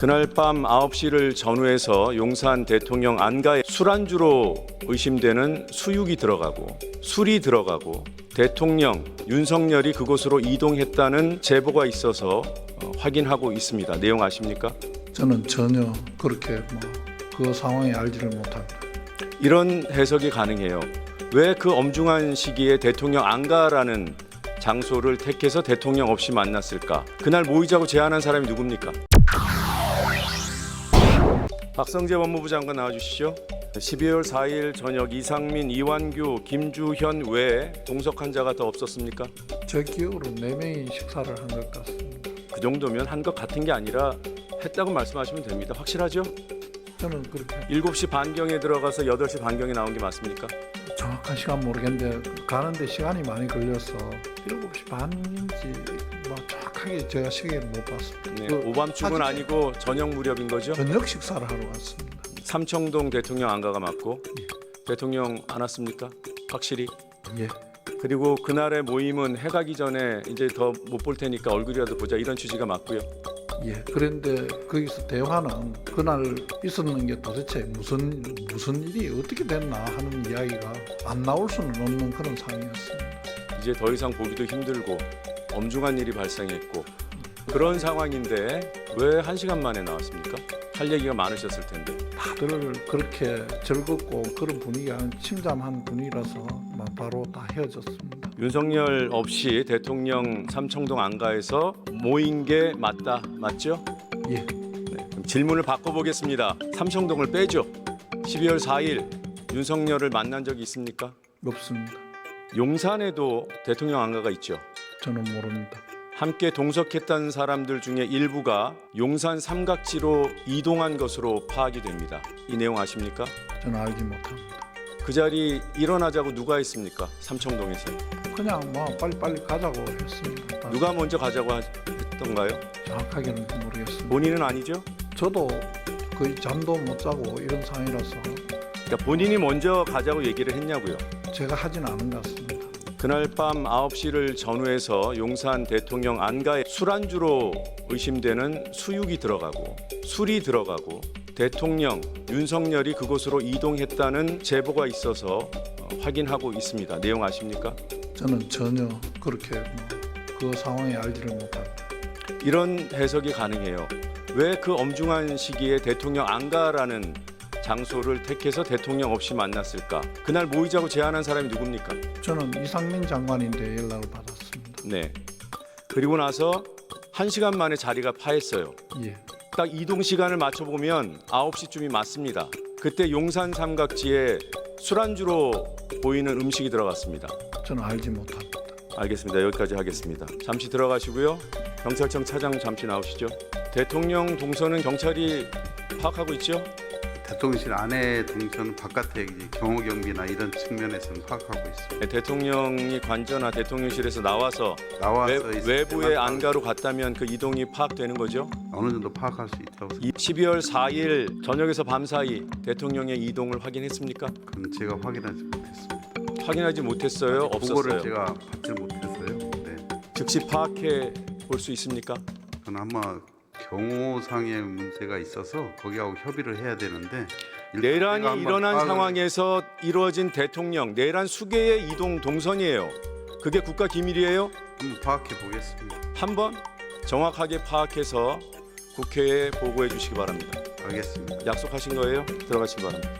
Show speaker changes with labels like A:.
A: 그날 밤 9시를 전후해서 용산 대통령 안가에 술안주로 의심되는 수육이 들어가고 술이 들어가고 대통령 윤석열이 그곳으로 이동했다는 제보가 있어서 확인하고 있습니다. 내용 아십니까?
B: 저는 전혀 그렇게 그 상황에 알지를 못합니다.
A: 이런 해석이 가능해요. 왜 그 엄중한 시기에 대통령 안가라는 장소를 택해서 대통령 없이 만났을까? 그날 모이자고 제안한 사람이 누굽니까? 박성재 법무부 장관 나와주시죠. 12월 4일 저녁 이상민, 이완규, 김주현 외에 동석한 자가 더 없었습니까?
B: 제 기억으로 4명이 식사를 한 것 같습니다.
A: 그 정도면 한 것 같은 게 아니라 했다고 말씀하시면 됩니다. 확실하죠?
B: 저는 그렇게
A: 7시 반경에 들어가서 8시 반경에 나온 게 맞습니까?
B: 정확한 시간 모르겠는데 가는데 시간이 많이 걸려서 7시 반인지 정확하게 제가 시계를 못 봤습니다.
A: 네, 오밤중은 아니고 저녁 무렵인 거죠?
B: 저녁 식사를 하러 갔습니다.
A: 삼청동 대통령 안가가 맞고 대통령 안 왔습니까? 확실히?
B: 예.
A: 그리고 그날의 모임은 해가기 전에 이제 더 못 볼 테니까 얼굴이라도 보자 이런 취지가 맞고요.
B: 예. 그런데 거기서 대화는 그날 있었는 게 도대체 무슨 일이 어떻게 됐나 하는 이야기가 안 나올 수는 없는 그런 상황이었습니다.
A: 이제 더 이상 보기도 힘들고 엄중한 일이 발생했고 그런 상황인데 왜 1시간 만에 나왔습니까? 할 얘기가 많으셨을 텐데.
B: 다들 그렇게 즐겁고 그런 분위기가 침잠한 분위기라서 바로 다 헤어졌습니다.
A: 윤석열 없이 대통령 삼청동 안가에서 모인 게 맞죠?
B: 예.
A: 네, 그럼 질문을 바꿔보겠습니다. 삼청동을 빼죠. 12월 4일 윤석열을 만난 적이 있습니까?
B: 없습니다.
A: 용산에도 대통령 안가가 있죠.
B: 저는 모릅니다.
A: 함께 동석했던 사람들 중에 일부가 용산 삼각지로 이동한 것으로 파악이 됩니다. 이 내용 아십니까?
B: 저는 알지 못합니다.
A: 그 자리 일어나자고 누가 했습니까? 삼청동에서.
B: 그냥 빨리 가자고 했습니다.
A: 누가 먼저 가자고 했던가요?
B: 정확하게는 모르겠습니다.
A: 본인은 아니죠?
B: 저도 거의 잠도 못 자고 이런 상황이라서
A: 그러니까 본인이 먼저 가자고 얘기를 했냐고요.
B: 제가 하진 않은 것 같습니다.
A: 그날 밤 9시를 전후해서 용산 대통령 안가에 술안주로 의심되는 수육이 들어가고 술이 들어가고 대통령 윤석열이 그곳으로 이동했다는 제보가 있어서 확인하고 있습니다. 내용 아십니까?
B: 저는 전혀 그렇게 그 상황에 알지를 못합니다.
A: 이런 해석이 가능해요. 왜 그 엄중한 시기에 대통령 안가라는 장소를 택해서 대통령 없이 만났을까? 그날 모이자고 제안한 사람이 누굽니까?
B: 저는 이상민 장관인데 연락을 받았습니다.
A: 네. 그리고 나서 1시간 만에 자리가 파했어요.
B: 예.
A: 딱 이동 시간을 맞춰보면 9시쯤이 맞습니다. 그때 용산 삼각지에 술안주로 보이는 음식이 들어갔습니다.
B: 저는 알지 못합니다.
A: 알겠습니다. 여기까지 하겠습니다. 잠시 들어가시고요. 경찰청 차장 잠시 나오시죠. 대통령 동선은 경찰이 파악하고 있죠?
C: 대통령실 안에 동선 바깥에 경호 경비나 이런 측면에서는 파악하고 있습니다.
A: 네, 대통령이 관저나 대통령실에서 나와서
C: 있을
A: 외부의
C: 때만
A: 안가로 갔다면 그 이동이 파악되는 거죠?
C: 어느 정도 파악할 수 있다고 생각합니다.
A: 12월 4일 저녁에서 밤 사이 대통령의 이동을 확인했습니까?
C: 그건 제가 확인하지 못했습니다.
A: 확인하지 못했어요?
C: 보고를
A: 없었어요?
C: 제가 받지 못했어요. 네.
A: 즉시 파악해 볼 수 있습니까?
C: 그건 아마 경호상의 문제가 있어서 거기하고 협의를 해야 되는데
A: 내란이
C: 제가 한번
A: 일어난
C: 파악을-
A: 상황에서 이루어진 대통령 내란 수계의 이동 동선이에요. 그게 국가 기밀이에요?
C: 한번 파악해 보겠습니다.
A: 한번 정확하게 파악해서 국회에 보고해 주시기 바랍니다.
C: 알겠습니다.
A: 약속하신 거예요? 들어가시기 바랍니다.